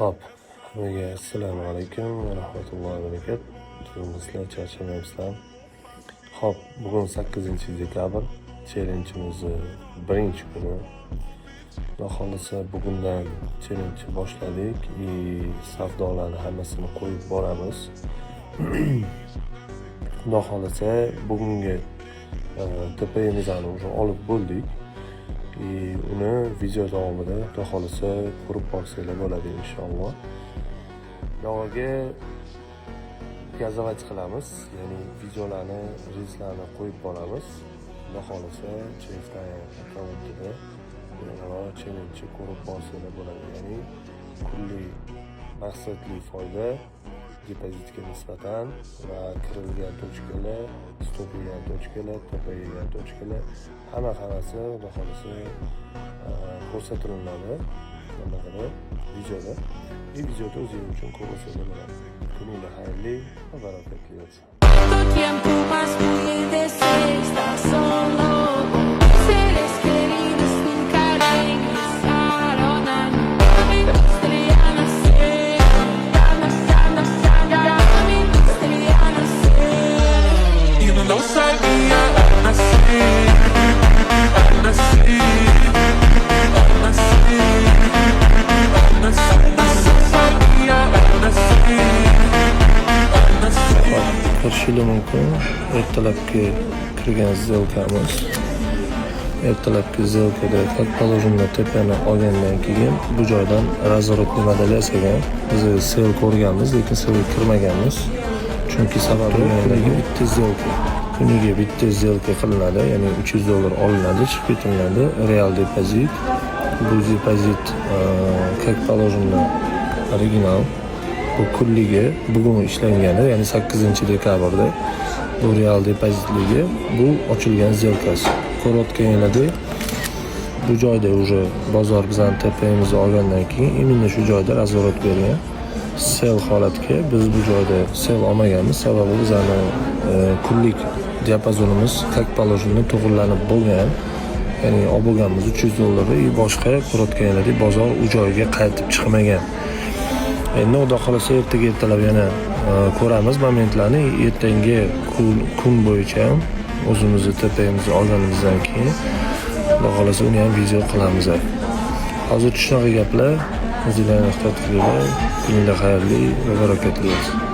Hop, hammaga assalomu alaykum va rahmatullohi va barakatuh. Sizlar charchamaysizlar. Hop, bugun 8-dekabr, challenge'imizni birinchi kuni. Xudo xolasa bugundan challenge boshladik. Savdolarni hammasini qo'yib boramiz. Xudo xolasa bugungi TP'mizni уже olib bo'ldik. Uni video davomida Xudo xolasa ko'rib borsanglar bo'ladi inshaalloh. Yog'iga gazovat qilamiz, ya'ni videolarni, reelslarni qo'yib boramiz. Xudo xolasa Chef'dan akkauntida challenge ko'rib borsanglar bo'ladi. Ya'ni kunlik maqsadli foyda depozitga nisbatan va kirilgan tochkalar, stopilgan tochkalar, topilgan tochkalar hammasi Xudo xolasa ko'rsatiladi mana buni videoda. Videoda o'zingiz uchun ko'rsatib bo'ladi. Kuninglar xayrli va barakatli bo'lsin. Ko'rishingiz mumkin, ertalabki kirgan zelkamiz. Ertalabki zelkada как положено tepani olgandan keyin bu joydan razворотный model yasagan. Biz sel ko'rganmiz, lekin selga kirmaganmiz. Chunki sababi yonidagi bitta zelka. Kuniga bitta zelka qilinadi, ya'ni $300 olinadi, chiqib ketiladi. Real depozit. Bu depozit как положено original. Bu kunligi bugun ishlangani, ya'ni 8-dekabrda bu real depozitligi, bu ochilgan zelkasi. Ko'rayotganinglardek bu joyda уже bozor bizning tepamizni olgandan keyin именно shu joyda razворот bergan. Sel holatga biz bu joyda sel olmaganmiz, sababi bizning kunlik diapazonimiz как положено to'g'rilanib bo'lgan. Ya'ni olib bo'lganmiz $300 boshqa ko'rayotganinglardek bozor u joyga qaytib chiqmagan. Endi Xudo xolasa ertalab yana ko'ramiz momentlarni. Ertangi kun bo'yicha o'zimizni tepamizni olganimizdan keyin Xudo xolasa uni ham video qilamiz. Hozir shunaqa gaplar. O'zinglarni ehtiyot qilinglar. Kuninglar xayrli va barakatli bo'lsin.